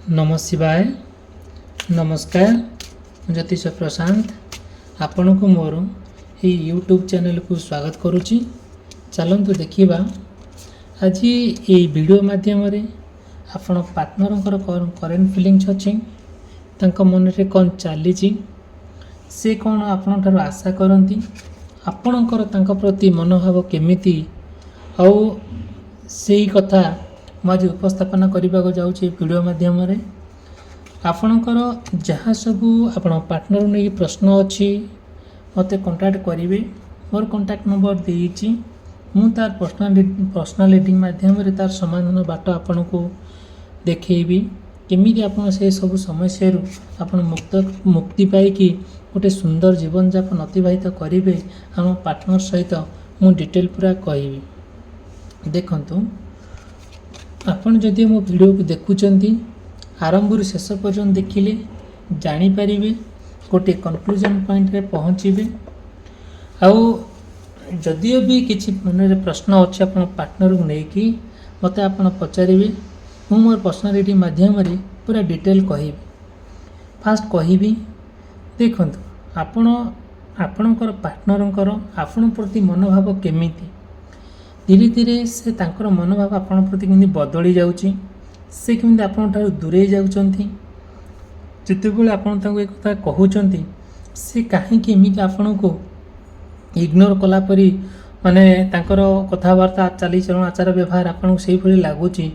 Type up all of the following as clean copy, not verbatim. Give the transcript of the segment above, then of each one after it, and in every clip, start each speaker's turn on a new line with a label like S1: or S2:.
S1: नमः शिवाय नमस्कार ज्योतिष प्रशांत आपण को मोर ये यूट्यूब चैनल को स्वागत करुच्ची। चलतु देखा आज ये वीडियो माध्यम आपण पार्टनर करेन्ट फिलिंग्स अच्छी मन में कौन चली से कौन आपण ठार आशा करती आपणकर प्रति मनोभाव केमिति आउ से कथा मुझे उपस्थापना करने को जाऊँगी वीडियो माध्यम आपणकर जहाँ सबू आपण पार्टनर नहीं प्रश्न अच्छी मत कांटेक्ट करेंगे। मोर कांटेक्ट नंबर देती मु तार पर्सनालिटी माध्यम तार समाधान बाट आपण को देखी केमी आप सब समस्या आप मुक्ति पाई गोटे सुंदर जीवन जापन अतिबाहित करेंगे आम पार्टनर सहित मु डिटेल पूरा कहि। देखंतु आपण जदि मो वीडियो को देखुचंती आरंभ शेष पर्यंत देखिले जानीपारे गोटे कन्क्लूजन पॉइंट रे पहुँचे। आउ जदियो भी किसी मन में प्रश्न अच्छे आप पार्टनर को लेकिन मत आप पचारे मु मोर पर्सनालिटी माध्यम पूरा डिटेल कहि। फास्ट कहि देखंतु आपणकर पार्टनरंकर आपण प्रति मनोभाव केमिति धीरे धीरे से तांकर मनोभाव आपण प्रति केमि बदली जाउची से केमि आपण ठार दूरे जाउचंती जितेबले आपण तांको एक कथा कहउचंती से काहे केमि आपण को इग्नोर कला परी माने तांकर कथावार्ता चालीचरण आचार व्यवहार आपण से भली लागुची।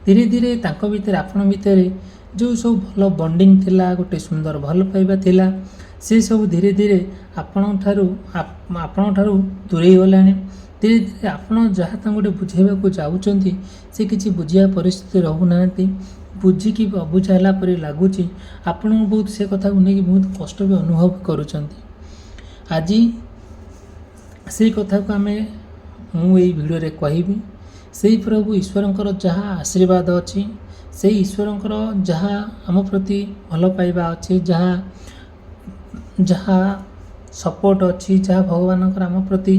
S1: धीरे धीरे तांको भीतर आपण भीतर जो सब भल बॉन्डिंग थिला गोटे सुंदर भल पाइबा थिला से सब धीरे धीरे आपण ठारू दूरे गलानी। धीरे धीरे आपण जहाँ गोटे बुझेबा जाऊँगी से किसी बुझिया परिस्थिति रहूना बुझिकी अबुझा है पर लगुच आपण बहुत से कथा को लेकिन बहुत कष्ट भी अनुभव करुँच। आज से कथा को आम मुझे वीडियो कहि से प्रभु ईश्वरंकर जहाँ आशीर्वाद अच्छी से ईश्वरंकर जहाँ आम प्रति भल पाइबा अच्छी जहाँ जहाँ सपोर्ट अच्छी जहाँ भगवान आम प्रति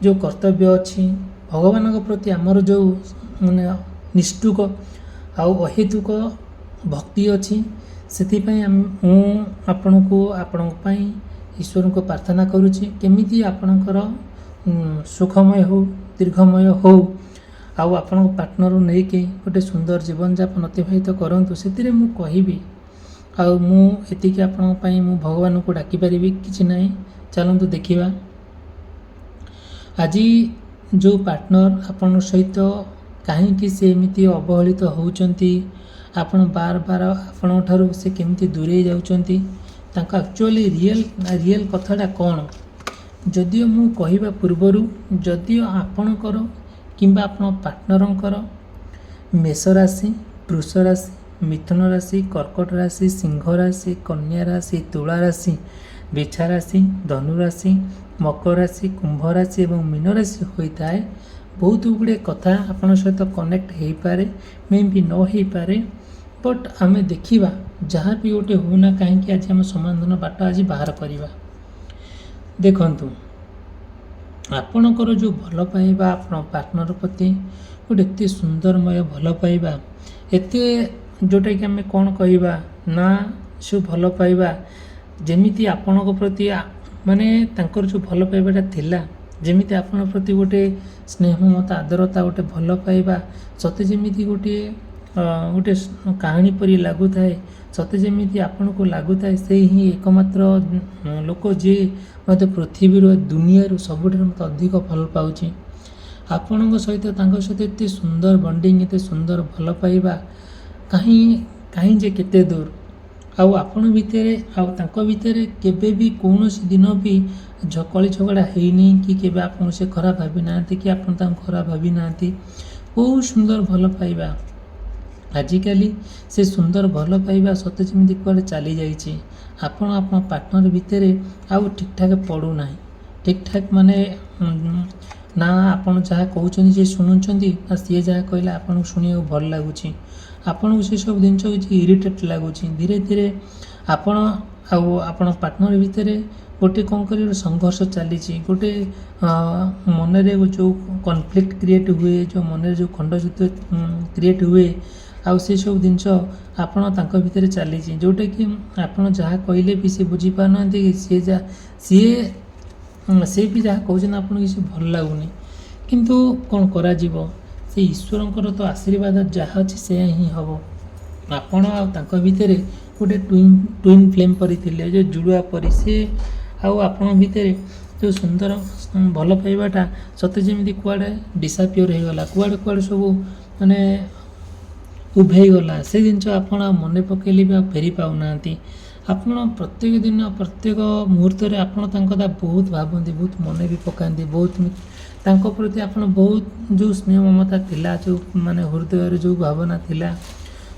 S1: जो कर्तव्य अच्छी भगवान प्रति आमर जो माने निष्ठुक आउ अहेतुक भक्ति अच्छी से आपण को ईश्वर को प्रार्थना करुच्ची केमिति आपणकर सुखमय हो दीर्घमय हो आउ आपण पार्टनर नहीं कि गोटे सुंदर जीवन जापन अतिबाहित करंतु से मु कहिबी आउ मु एतिकी आपण पई मु भगवान को डाकी पारिबी किछि नाही। चलंतु देखिबा आज जो पार्टनर आपण सहित कहीं से एमती अवहेलित होउचंती आपण बार बार आपण ठारू से केमती दूरे जाउचंती तांका एक्चुअली रियल कथाटा कौन जदियो मु कहिबा पूर्वरु जदियो आपणकर किंबा आपण पार्टनरंकर मेष राशि वृष राशि मिथुन राशि कर्कट राशि सिंह राशि कन्या राशि तुला राशि बिछा राशि धनु राशि मकर राशि कुंभ राशि और मीन राशि होता है बहुत गुड़े कथा आपण सहित कनेक्ट हो पारे मे भी न हो पारे बट आम देखा जहाँ भी गोटे होना कहीं आज आम समाधान बाट आज बाहर करवा। देखंतु आपणकर जो भल पाइबा आपण पार्टनर प्रति गोटे एत सुंदरमय भल पाइबा एते जोटा कि आम कौन कहवा ना से भल पाइबा जेमिति आपण प्रति माने तांकर जो भल पाइबाटा थिला जेमिति आपण प्रति गोटे स्नेह ममता आदरता गोटे भल पाइबा सते जेमिति गोटे गोटे कहानी परी लागू थाए सते जेमिति आपण को लागू थाए से ही एकमात्र लोक जे मते पृथ्वी दुनिया सबुठार मत अधिक भल पाउची आपण सहित तांकर सहित एते सुंदर बॉन्डिंग एते सुंदर भल पाइबा कहीं जे केते दूर आउ आपण भितरे आउ तांको भितरे केबे भी कौनसी दिन भी कली झगड़ा हैनी कि केबे आपण से खराब भावी ना कि आपण तांको खराब भावी ना बहुत सुंदर भल पाइबा आजिकली से सुंदर भल पाइबा सते जमी कुआडे चली जाइए आपण आपण पार्टनर भितरे आउ ठीक ठाक पड़ू ना ठीक ठाक माने ना आपण जहाँ कहते जे शुणुंट ना सी जहाँ कहला आपन शुणा भल लगुच आपन से सब जिन इरिटेट लगुच धीरे धीरे आपण आपण पार्टनर भितर गोटे कौन कर संघर्ष चली गोटे मन जो कॉन्फ्लिक्ट क्रिएट हुए जो मन जो खंड युद्ध क्रिएट हुए ଆଉ ସେସବୁ ଜିନିଷ ଆପଣ ତାଙ୍କ ଭିତରେ ଚାଲିଛି, ଯେଉଁଟାକି ଆପଣ ଯାହା କହିଲେ ବି ସେ ବୁଝିପାରୁନାହାନ୍ତି କି ସିଏ ବି ଯାହା କହୁଛନ୍ତି ଆପଣଙ୍କୁ କିଛି ଭଲ ଲାଗୁନି। କିନ୍ତୁ କ'ଣ କରାଯିବ, ସେ ଈଶ୍ୱରଙ୍କର ତ ଆଶୀର୍ବାଦ ଯାହା ଅଛି ସେୟା ହିଁ ହେବ। ଆପଣ ଆଉ ତାଙ୍କ ଭିତରେ ଗୋଟେ ଟୁଇନ୍ ଫ୍ଲେମ୍ ପରି ଥିଲେ, ଯେଉଁ ଜୁଡ଼ୁଆ ପରି। ସେ ଆଉ ଆପଣଙ୍କ ଭିତରେ ଯେଉଁ ସୁନ୍ଦର ଭଲ ପାଇବାଟା ସତେ ଯେମିତି କୁଆଡ଼େ ଡିସାପିଅର୍ ହେଇଗଲା, କୁଆଡ଼େ ସବୁ ମାନେ ଉଭେଇଗଲା। ସେ ଜିନିଷ ଆପଣ ଆଉ ମନେ ପକାଇଲେ ବି ଆଉ ଫେରି ପାଉନାହାନ୍ତି। ଆପଣ ପ୍ରତ୍ୟେକ ଦିନ ପ୍ରତ୍ୟେକ ମୁହୂର୍ତ୍ତରେ ଆପଣ ତାଙ୍କ କଥା ବହୁତ ଭାବନ୍ତି, ବହୁତ ମନେ ବି ପକାନ୍ତି, ବହୁତ ତାଙ୍କ ପ୍ରତି ଆପଣ ବହୁତ ଯେଉଁ ସ୍ନେହ ମମତା ଥିଲା, ଯେଉଁ ମାନେ ହୃଦୟରେ ଯେଉଁ ଭାବନା ଥିଲା,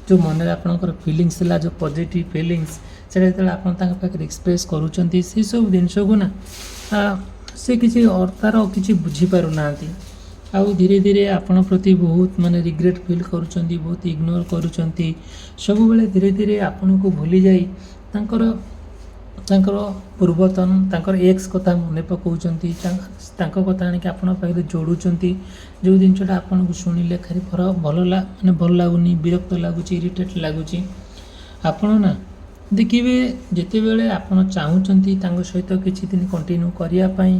S1: ଯେଉଁ ମନରେ ଆପଣଙ୍କର ଫିଲିଙ୍ଗସ୍ ଥିଲା, ଯେଉଁ ପଜିଟିଭ୍ ଫିଲିଙ୍ଗସ୍, ସେଇଟା ଯେତେବେଳେ ଆପଣ ତାଙ୍କ ପାଖରେ ଏକ୍ସପ୍ରେସ୍ କରୁଛନ୍ତି, ସେସବୁ ଜିନିଷକୁ ନା ସେ ତାର କିଛି ବୁଝିପାରୁନାହାନ୍ତି। ଆଉ ଧୀରେ ଧୀରେ ଆପଣ ପ୍ରତି ବହୁତ ମାନେ ରିଗ୍ରେଟ୍ ଫିଲ୍ କରୁଛନ୍ତି, ବହୁତ ଇଗ୍ନୋର କରୁଛନ୍ତି। ସବୁବେଳେ ଧୀରେ ଧୀରେ ଆପଣଙ୍କୁ ଭୁଲିଯାଇ ତାଙ୍କର ପୂର୍ବତନ ତାଙ୍କର ଏକ୍ସ କଥା ମନେ ପକାଉଛନ୍ତି, ତାଙ୍କ କଥା ଆଣିକି ଆପଣଙ୍କ ପାଖରେ ଯୋଡ଼ୁଛନ୍ତି। ଯେଉଁ ଜିନିଷଟା ଆପଣଙ୍କୁ ଶୁଣିଲେ ଖାଲି ଭଲ ଲାଗୁନି, ବିରକ୍ତ ଲାଗୁଛି, ଇରିଟେଟ୍ ଲାଗୁଛି। ଆପଣ ନା ଦେଖିବେ, ଯେତେବେଳେ ଆପଣ ଚାହୁଁଛନ୍ତି ତାଙ୍କ ସହିତ କିଛି ଦିନ କଣ୍ଟିନ୍ୟୁ କରିବା ପାଇଁ,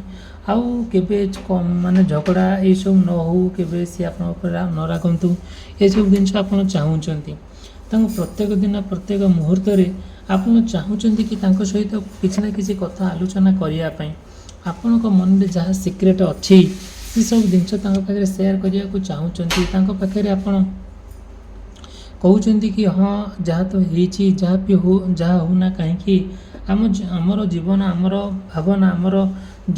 S1: ଆଉ କେବେ ମାନେ ଝଗଡ଼ା ଏଇସବୁ ନ ହେଉ, କେବେ ସିଏ ଆପଣଙ୍କ ଉପରେ ନ ରାଗନ୍ତୁ, ଏସବୁ ଜିନିଷ ଆପଣ ଚାହୁଁଛନ୍ତି। ତାଙ୍କୁ ପ୍ରତ୍ୟେକ ଦିନ ପ୍ରତ୍ୟେକ ମୁହୂର୍ତ୍ତରେ ଆପଣ ଚାହୁଁଛନ୍ତି କି ତାଙ୍କ ସହିତ କିଛି ନା କିଛି କଥା ଆଲୋଚନା କରିବା ପାଇଁ। ଆପଣଙ୍କ ମନରେ ଯାହା ସିକ୍ରେଟ୍ ଅଛି ସେସବୁ ଜିନିଷ ତାଙ୍କ ପାଖରେ ସେୟାର କରିବାକୁ ଚାହୁଁଛନ୍ତି। ତାଙ୍କ ପାଖରେ ଆପଣ କହୁଛନ୍ତି କି ହଁ, ଯାହା ତ ହେଇଛି, ଯାହା ହେଉନା କାହିଁକି, ଆମର ଜୀବନ, ଆମର ଭାବନା, ଆମର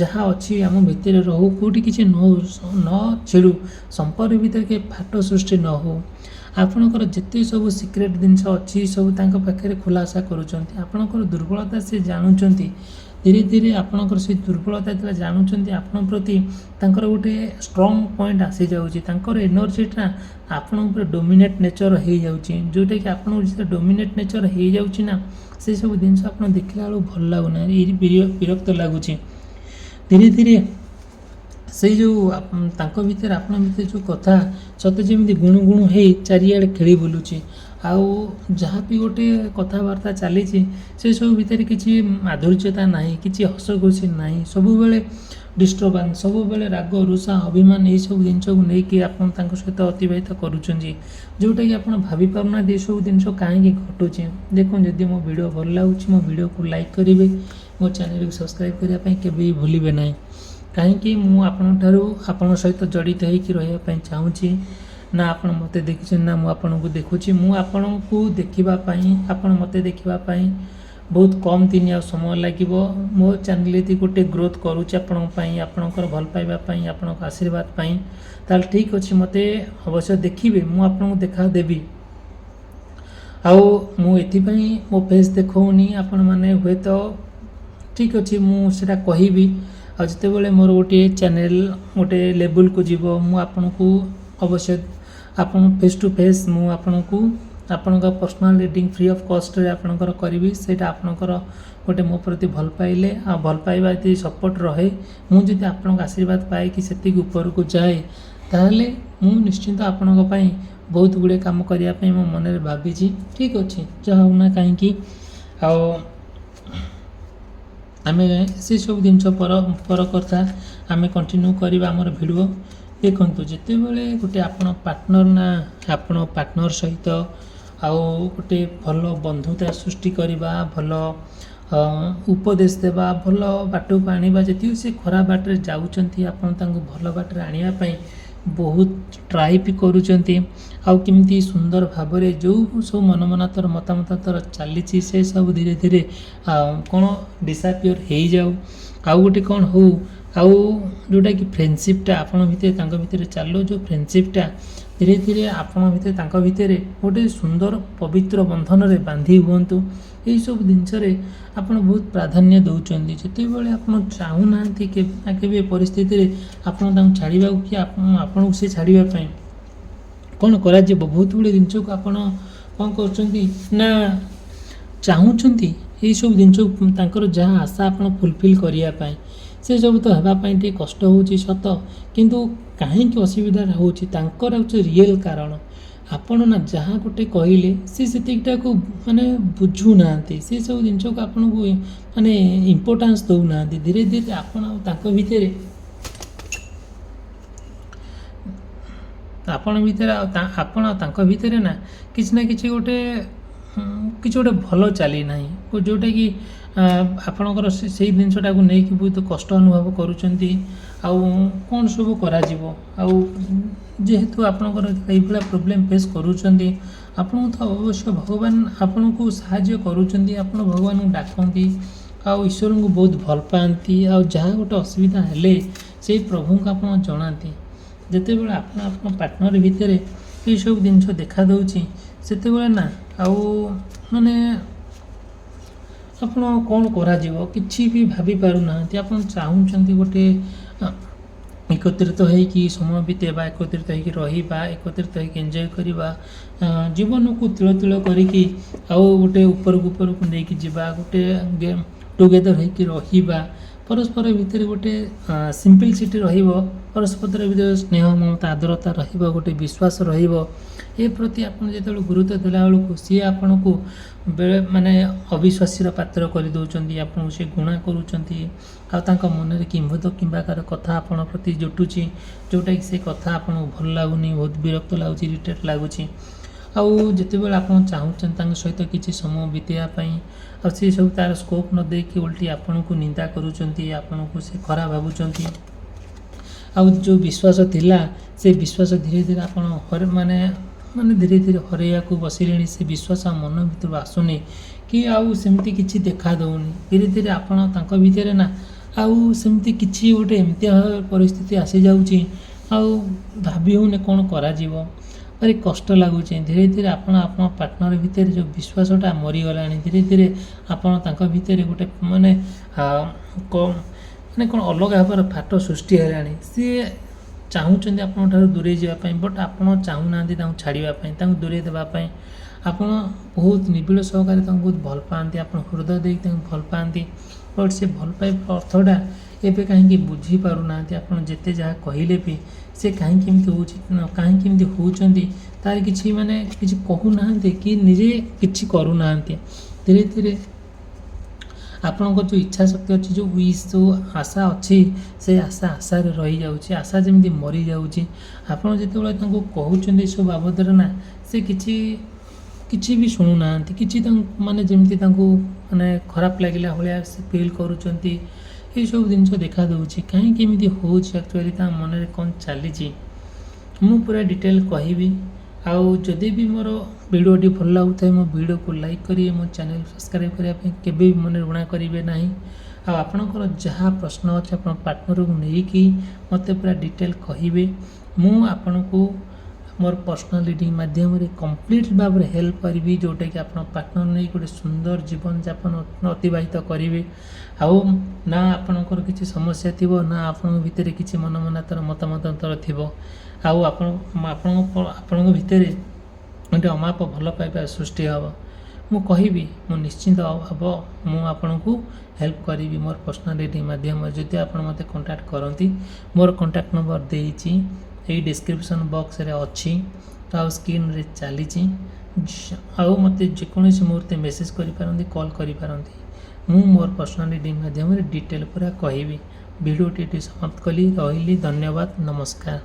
S1: ଯାହା ଅଛି ଆମ ଭିତରେ ରହୁ, କେଉଁଠି କିଛି ନ ଛିଡ଼ୁ, ସମ୍ପର୍କ ଭିତରେ କି ଫାଟ ସୃଷ୍ଟି ନ ହେଉ। ଆପଣଙ୍କର ଯେତେ ସବୁ ସିକ୍ରେଟ୍ ଜିନିଷ ଅଛି ସବୁ ତାଙ୍କ ପାଖରେ ଖୁଲାସା କରୁଛନ୍ତି। ଆପଣଙ୍କର ଦୁର୍ବଳତା ସେ ଜାଣୁଛନ୍ତି। ଧୀରେ ଧୀରେ ଆପଣଙ୍କର ସେ ଦୁର୍ବଳତା ଯେତେବେଳେ ଜାଣୁଛନ୍ତି, ଆପଣଙ୍କ ପ୍ରତି ତାଙ୍କର ଗୋଟେ ଷ୍ଟ୍ରଙ୍ଗ ପଏଣ୍ଟ ଆସିଯାଉଛି। ତାଙ୍କର ଏନର୍ଜିଟା ଆପଣଙ୍କ ଉପରେ ଡୋମିନେଟ୍ ନେଚର ହେଇଯାଉଛି, ଯେଉଁଟାକି ଆପଣଙ୍କୁ ଯେତେବେଳେ ଡୋମିନେଟ୍ ନେଚର ହେଇଯାଉଛି ନା, ସେସବୁ ଜିନିଷ ଆପଣ ଦେଖିଲା ବେଳକୁ ଭଲ ଲାଗୁନାହିଁ, ବିରକ୍ତ ଲାଗୁଛି। ଧୀରେ ଧୀରେ ସେଇ ଯେଉଁ ତାଙ୍କ ଭିତରେ ଆପଣଙ୍କ ଭିତରେ ଯେଉଁ କଥା ସତେ ଯେମିତି ଗୁଣୁ ହେଇ ଚାରିଆଡ଼େ ଖେଳି ବୁଲୁଛି। ଆଉ ଯାହା ବି ଗୋଟେ କଥାବାର୍ତ୍ତା ଚାଲିଛି ସେସବୁ ଭିତରେ କିଛି ମାଧୁର୍ଯ୍ୟତା ନାହିଁ, କିଛି ହସ ଖୁସି ନାହିଁ। ସବୁବେଳେ ଡିଷ୍ଟର୍ବାନ୍ସ, ସବୁବେଳେ ରାଗ, ରୁଷା, ଅଭିମାନ, ଏଇସବୁ ଜିନିଷକୁ ନେଇକି ଆପଣ ତାଙ୍କ ସହିତ ଅତିବାହିତ କରୁଛନ୍ତି, ଯେଉଁଟାକି ଆପଣ ଭାବିପାରୁନାହାନ୍ତି ଏସବୁ ଜିନିଷ କାହିଁକି ଘଟୁଛି। ଦେଖନ୍ତୁ, ଯଦି ମୋ ଭିଡ଼ିଓ ଭଲ ଲାଗୁଛି ମୋ ଭିଡ଼ିଓକୁ ଲାଇକ୍ କରିବେ, ମୋ ଚ୍ୟାନେଲକୁ ସବସ୍କ୍ରାଇବ୍ କରିବା ପାଇଁ କେବେ ବି ଭୁଲିବେ ନାହିଁ। କାହିଁକି ମୁଁ ଆପଣଙ୍କ ସହିତ ଜଡ଼ିତ ହେଇକି ରହିବା ପାଇଁ ଚାହୁଁଛି। ନା ଆପଣ ମୋତେ ଦେଖିଛନ୍ତି ନା ମୁଁ ଆପଣଙ୍କୁ ଦେଖୁଛି। ମୁଁ ଆପଣଙ୍କୁ ଦେଖିବା ପାଇଁ, ଆପଣ ମୋତେ ଦେଖିବା ପାଇଁ ବହୁତ କମ୍ ଦିନ ଆଉ ସମୟ ଲାଗିବ। ମୋ ଚ୍ୟାନେଲ ଯଦି ଗୋଟେ ଗ୍ରୋଥ୍ କରୁଛି ଆପଣଙ୍କ ପାଇଁ, ଆପଣଙ୍କର ଭଲ ପାଇବା ପାଇଁ, ଆପଣଙ୍କ ଆଶୀର୍ବାଦ ପାଇଁ, ତାହେଲେ ଠିକ୍ ଅଛି, ମୋତେ ଅବଶ୍ୟ ଦେଖିବେ, ମୁଁ ଆପଣଙ୍କୁ ଦେଖା ଦେବି। ଆଉ ମୁଁ ଏଥିପାଇଁ ମୋ ଫେସ୍ ଦେଖାଉନି, ଆପଣମାନେ ହୁଏତ ଠିକ୍ ଅଛି ମୁଁ ସେଇଟା କହିବି। ଆଉ ଯେତେବେଳେ ମୋର ଗୋଟିଏ ଚ୍ୟାନେଲ୍ ଗୋଟେ ଲେବୁଲ୍କୁ ଯିବ, ମୁଁ ଆପଣଙ୍କୁ ଅବଶ୍ୟ ଫେସ୍ ଟୁ ଫେସ୍ ମୁଁ ଆପଣଙ୍କ ପର୍ସନାଲ୍ ରିଡ଼ିଂ ଫ୍ରି ଅଫ୍ କଷ୍ଟରେ ଆପଣଙ୍କର କରିବି। ସେଇଟା ଆପଣଙ୍କର ଗୋଟେ ମୋ ପ୍ରତି ଭଲ ପାଇଲେ, ଆଉ ଭଲ ପାଇବା ଯଦି ସପୋର୍ଟ ରହେ, ମୁଁ ଯଦି ଆପଣଙ୍କ ଆଶୀର୍ବାଦ ପାଇକି ସେତିକି ଉପରକୁ ଯାଏ, ତାହେଲେ ମୁଁ ନିଶ୍ଚିନ୍ତ ଆପଣଙ୍କ ପାଇଁ ବହୁତ ଗୁଡ଼ିଏ କାମ କରିବା ପାଇଁ ମୋ ମନରେ ଭାବିଛି। ଠିକ୍ ଅଛି, ଯାହା ହେଉନା କାହିଁକି, ଆଉ ଆମେ ସେସବୁ ଜିନିଷ ପର କଥା ଆମେ କଣ୍ଟିନ୍ୟୁ କରିବା ଆମର ଭିଡ଼ିଓ। ଦେଖନ୍ତୁ, ଯେତେବେଳେ ଗୋଟେ ଆପଣ ପାର୍ଟନର ସହିତ ଆଉ ଗୋଟେ ଭଲ ବନ୍ଧୁତା ସୃଷ୍ଟି କରିବା, ଭଲ ଉପଦେଶ ଦେବା, ଭଲ ବାଟକୁ ଆଣିବା, ଯେତିକି ସେ ଖରାପ ବାଟରେ ଯାଉଛନ୍ତି ଆପଣ ତାଙ୍କୁ ଭଲ ବାଟରେ ଆଣିବା ପାଇଁ ବହୁତ ଟ୍ରାଏ ବି କରୁଛନ୍ତି। ଆଉ କେମିତି ସୁନ୍ଦର ଭାବରେ ଯେଉଁ ସବୁ ମତାମତ ଚାଲିଛି ସେସବୁ ଧୀରେ ଧୀରେ କ'ଣ ଡିସାପିଅର୍ ହେଇଯାଉ। ଆଉ ଗୋଟେ କ'ଣ ହଉ, ଆଉ ଯେଉଁଟାକି ଫ୍ରେଣ୍ଡସିପ୍ଟା ଆପଣଙ୍କ ଭିତରେ ତାଙ୍କ ଭିତରେ ଚାଲୁ, ଯେଉଁ ଫ୍ରେଣ୍ଡସିପ୍ଟା ଧୀରେ ଧୀରେ ଆପଣଙ୍କ ଭିତରେ ତାଙ୍କ ଭିତରେ ଗୋଟେ ସୁନ୍ଦର ପବିତ୍ର ବନ୍ଧନରେ ବାନ୍ଧି ହୁଅନ୍ତୁ। ଏହିସବୁ ଜିନିଷରେ ଆପଣ ବହୁତ ପ୍ରାଧାନ୍ୟ ଦେଉଛନ୍ତି। ଯେତେବେଳେ ଆପଣ ଚାହୁଁନାହାନ୍ତି କେବେ ନା କେବେ ପରିସ୍ଥିତିରେ ଆପଣ ତାଙ୍କୁ ଛାଡ଼ିବାକୁ କି ଆପଣଙ୍କୁ ସେ ଛାଡ଼ିବା ପାଇଁ, କ'ଣ କରାଯିବ, ବହୁତ ଗୁଡ଼ିଏ ଜିନିଷକୁ ଆପଣ କ'ଣ କରୁଛନ୍ତି ନା ଚାହୁଁଛନ୍ତି ଏଇସବୁ ଜିନିଷକୁ, ତାଙ୍କର ଯାହା ଆଶା ଆପଣ ଫୁଲଫିଲ୍ କରିବା ପାଇଁ। ସେସବୁ ତ ହେବା ପାଇଁ ଟିକେ କଷ୍ଟ ହେଉଛି ସତ, କିନ୍ତୁ କାହିଁକି ଅସୁବିଧାଟା ହେଉଛି ତାଙ୍କର ହେଉଛି ରିଏଲ୍ କାରଣ। ଆପଣ ନା ଯାହା ଗୋଟେ କହିଲେ ସେ ସେତିକିଟାକୁ ମାନେ ବୁଝୁନାହାନ୍ତି, ସେ ସବୁ ଜିନିଷକୁ ଆପଣଙ୍କୁ ମାନେ ଇମ୍ପୋର୍ଟାନ୍ସ ଦେଉନାହାନ୍ତି। ଧୀରେ ଧୀରେ ଆପଣ ଆଉ ତାଙ୍କ ଭିତରେ ଆପଣ ତାଙ୍କ ଭିତରେ ନା କିଛି ନା କିଛି ଗୋଟେ ଭଲ ଚାଲିନାହିଁ, ଯେଉଁଟାକି ଆପଣଙ୍କର ସେଇ ଜିନିଷଟାକୁ ନେଇକି ବହୁତ କଷ୍ଟ ଅନୁଭବ କରୁଛନ୍ତି। ଆଉ କ'ଣ ସବୁ କରାଯିବ, ଆଉ ଯେହେତୁ ଆପଣଙ୍କର ଏଇଭଳିଆ ପ୍ରୋବ୍ଲେମ୍ ଫେସ୍ କରୁଛନ୍ତି, ଆପଣଙ୍କୁ ତ ଅବଶ୍ୟ ଭଗବାନ ଆପଣଙ୍କୁ ସାହାଯ୍ୟ କରୁଛନ୍ତି। ଆପଣ ଭଗବାନଙ୍କୁ ଡାକନ୍ତି ଆଉ ଈଶ୍ୱରଙ୍କୁ ବହୁତ ଭଲ ପାଆନ୍ତି, ଆଉ ଯାହା ଗୋଟେ ଅସୁବିଧା ହେଲେ ସେଇ ପ୍ରଭୁଙ୍କୁ ଆପଣ ଜଣାନ୍ତି। ଯେତେବେଳେ ଆପଣ ପାର୍ଟନର ଭିତରେ ଏଇସବୁ ଜିନିଷ ଦେଖାଦେଉଛି, ସେତେବେଳେ ନା ଆଉ ମାନେ ଆପଣ କ'ଣ କରାଯିବ କିଛି ବି ଭାବି ପାରୁନାହାନ୍ତି। ଆପଣ ଚାହୁଁଛନ୍ତି ଗୋଟେ ଏକତ୍ରିତ ହେଇକି ସମୟ ବିତେଇବା, ଏକତ୍ରିତ ହେଇକି ରହିବା, ଏକତ୍ରିତ ହେଇକି ଏନ୍ଜୟ କରିବା, ଜୀବନକୁ ତିଳ ତିଳ କରିକି ଆଉ ଗୋଟେ ଉପରକୁ ନେଇକି ଯିବା, ଗୋଟେ ଟୁଗେଦର ହେଇକି ରହିବା, ପରସ୍ପର ଭିତରେ ଗୋଟେ ସିମ୍ପଲିସିଟି ରହିବ, ପରସ୍ପର ଭିତରେ ସ୍ନେହ ମମତା ଆଦରତା ରହିବ, ଗୋଟେ ବିଶ୍ୱାସ ରହିବ। ଏ ପ୍ରତି ଆପଣ ଯେତେବେଳେ ଗୁରୁତ୍ୱ ଦେଲାବେଳକୁ ସିଏ ଆପଣଙ୍କୁ ମାନେ ଅବିଶ୍ୱାସୀର ପାତ୍ର କରିଦେଉଛନ୍ତି, ଆପଣଙ୍କୁ ସେ ଘୃଣା କରୁଛନ୍ତି। ଆଉ ତାଙ୍କ ମନରେ କିମ୍ଭୂତ କିମ୍ବାକାର କଥା ଆପଣ ପ୍ରତି ଜୁଟୁଛି, ଯେଉଁଟାକି ସେ କଥା ଆପଣଙ୍କୁ ଭଲ ଲାଗୁନି, ବହୁତ ବିରକ୍ତ ଲାଗୁଛି, ଇରିଟେଟ୍ ଲାଗୁଛି। ଆଉ ଯେତେବେଳେ ଆପଣ ଚାହୁଁଛନ୍ତି ତାଙ୍କ ସହିତ କିଛି ସମୟ ବିତେଇବା ପାଇଁ, ଆଉ ସେ ସବୁ ତା'ର ସ୍କୋପ୍ ନ ଦେଇକି ଓଲଟି ଆପଣଙ୍କୁ ନିନ୍ଦା କରୁଛନ୍ତି, ଆପଣଙ୍କୁ ସେ ଖରାପ ଭାବୁଛନ୍ତି। ଆଉ ଯେଉଁ ବିଶ୍ୱାସ ଥିଲା, ସେ ବିଶ୍ୱାସ ଧୀରେ ଧୀରେ ଆପଣ ମାନେ ଧୀରେ ଧୀରେ ହରେଇବାକୁ ବସିଲେଣି। ସେ ବିଶ୍ୱାସ ଆଉ ମନ ଭିତରୁ ଆସୁନି କି ଆଉ ସେମିତି କିଛି ଦେଖା ଦେଉନି। ଧୀରେ ଧୀରେ ଆପଣ ତାଙ୍କ ଭିତରେ ନା ଆଉ ସେମିତି କିଛି ଗୋଟେ ଏମିତିଆ ପରିସ୍ଥିତି ଆସିଯାଉଛି, ଆଉ ଭାବି ହେଉନି କ'ଣ କରାଯିବ, ଭାରି କଷ୍ଟ ଲାଗୁଛି। ଧୀରେ ଧୀରେ ଆପଣ ପାର୍ଟନର ଭିତରେ ଯେଉଁ ବିଶ୍ୱାସଟା ମରିଗଲାଣି। ଧୀରେ ଧୀରେ ଆପଣ ତାଙ୍କ ଭିତରେ ଗୋଟେ କ'ଣ ଅଲଗା ଭାବରେ ଫାଟ ସୃଷ୍ଟି ହେଲାଣି। ସିଏ ଚାହୁଁଛନ୍ତି ଆପଣଙ୍କ ଠାରୁ ଦୂରେଇ ଯିବା ପାଇଁ, ବଟ୍ ଆପଣ ଚାହୁଁନାହାନ୍ତି ତାଙ୍କୁ ଛାଡ଼ିବା ପାଇଁ, ତାଙ୍କୁ ଦୂରେଇ ଦେବା ପାଇଁ। ଆପଣ ବହୁତ ନିବିଡ଼ ସହକାରେ ତାଙ୍କୁ ବହୁତ ଭଲ ପାଆନ୍ତି, ଆପଣ ହୃଦୟ ଦେଇକି ତାଙ୍କୁ ଭଲ ପାଆନ୍ତି, ବଟ୍ ସେ ଭଲ ପାଇବା ଅର୍ଥଟା ଏବେ କାହିଁକି ବୁଝିପାରୁନାହାନ୍ତି। ଆପଣ ଯେତେ ଯାହା କହିଲେ ବି ସେ କାହିଁକି ଏମିତି ହେଉଛନ୍ତି, ତାର କିଛି କହୁନାହାନ୍ତି କି ନିଜେ କିଛି କରୁନାହାନ୍ତି। ଧୀରେ ଧୀରେ ଆପଣଙ୍କର ଯେଉଁ ଇଚ୍ଛା ଶକ୍ତି ଅଛି, ଯେଉଁ ଯେଉଁ ଆଶା ଅଛି, ସେ ଆଶାରେ ରହିଯାଉଛି, ଆଶା ଯେମିତି ମରିଯାଉଛି। ଆପଣ ଯେତେବେଳେ ତାଙ୍କୁ କହୁଛନ୍ତି ଏସବୁ ବାବଦରେ ନା, ସେ କିଛି ବି ଶୁଣୁନାହାନ୍ତି, କିଛି ଯେମିତି ତାଙ୍କୁ ଖରାପ ଲାଗିଲା ଭଳିଆ ସେ ଫିଲ୍ କରୁଛନ୍ତି। ଏଇସବୁ ଜିନିଷ ଦେଖାଦେଉଛି। କାହିଁକି ଏମିତି ହେଉଛି, ଆକ୍ଚୁଆଲି ତା ମନରେ କ'ଣ ଚାଲିଛି, ମୁଁ ପୁରା ଡିଟେଲ୍ କହିବି। ଆଉ ଯଦି ବି ମୋର ଭିଡ଼ିଓଟି ଭଲ ଲାଗୁଥାଏ, ମୋ ଭିଡ଼ିଓକୁ ଲାଇକ୍ କରିବେ, ମୋ ଚ୍ୟାନେଲ୍ ସବସ୍କ୍ରାଇବ୍ କରିବା ପାଇଁ କେବେ ବି ମନେ ଋଣା କରିବେ ନାହିଁ। ଆଉ ଆପଣଙ୍କର ଯାହା ପ୍ରଶ୍ନ ଅଛି ଆପଣ ପାର୍ଟନରକୁ ନେଇକି ମୋତେ ପୁରା ଡିଟେଲ୍ କହିବେ। ମୁଁ ଆପଣଙ୍କୁ ମୋର ପର୍ସନାଲ୍ ରିଡ଼ିଂ ମାଧ୍ୟମରେ କମ୍ପ୍ଲିଟ୍ ଭାବରେ ହେଲ୍ପ କରିବି, ଯେଉଁଟାକି ଆପଣ ପାର୍ଟନର ନେଇ ଗୋଟେ ସୁନ୍ଦର ଜୀବନଯାପନ ଅତିବାହିତ କରିବେ। ଆଉ ନା ଆପଣଙ୍କର କିଛି ସମସ୍ୟା ଥିବ, ନା ଆପଣଙ୍କ ଭିତରେ କିଛି ମତାମତାନ୍ତର ଥିବ। ଆଉ ଆପଣଙ୍କ ଭିତରେ ଗୋଟେ ଅମାପ ଭଲ ପାଇବା ସୃଷ୍ଟି ହେବ। ମୁଁ କହିବି, ମୁଁ ନିଶ୍ଚିନ୍ତ ମୁଁ ଆପଣଙ୍କୁ ହେଲ୍ପ କରିବି ମୋର ପର୍ସନାଲ୍ ରିଡ଼ିଂ ମାଧ୍ୟମରେ। ଯଦି ଆପଣ ମୋତେ କଣ୍ଟାକ୍ଟ କରନ୍ତି, ମୋର କଣ୍ଟାକ୍ଟ ନମ୍ବର ଦେଇଛି, ଏଇ ଡିସ୍କ୍ରିପ୍ସନ୍ ବକ୍ସରେ ଅଛି, ଆଉ ସ୍କ୍ରିନ୍ରେ ଚାଲିଛି। ଆଉ ମୋତେ ଯେକୌଣସି ମୁହୂର୍ତ୍ତେ ମେସେଜ୍ କରିପାରନ୍ତି, କଲ୍ କରିପାରନ୍ତି। ମୁଁ ମୋର ପର୍ସନାଲ୍ ରିଡ଼ିଂ ମାଧ୍ୟମରେ ଡିଟେଲ୍ ପୁରା କହିବି। ଭିଡ଼ିଓଟି ଏଠି ସମାପ୍ତ କଲି। ରହିଲି, ଧନ୍ୟବାଦ, ନମସ୍କାର।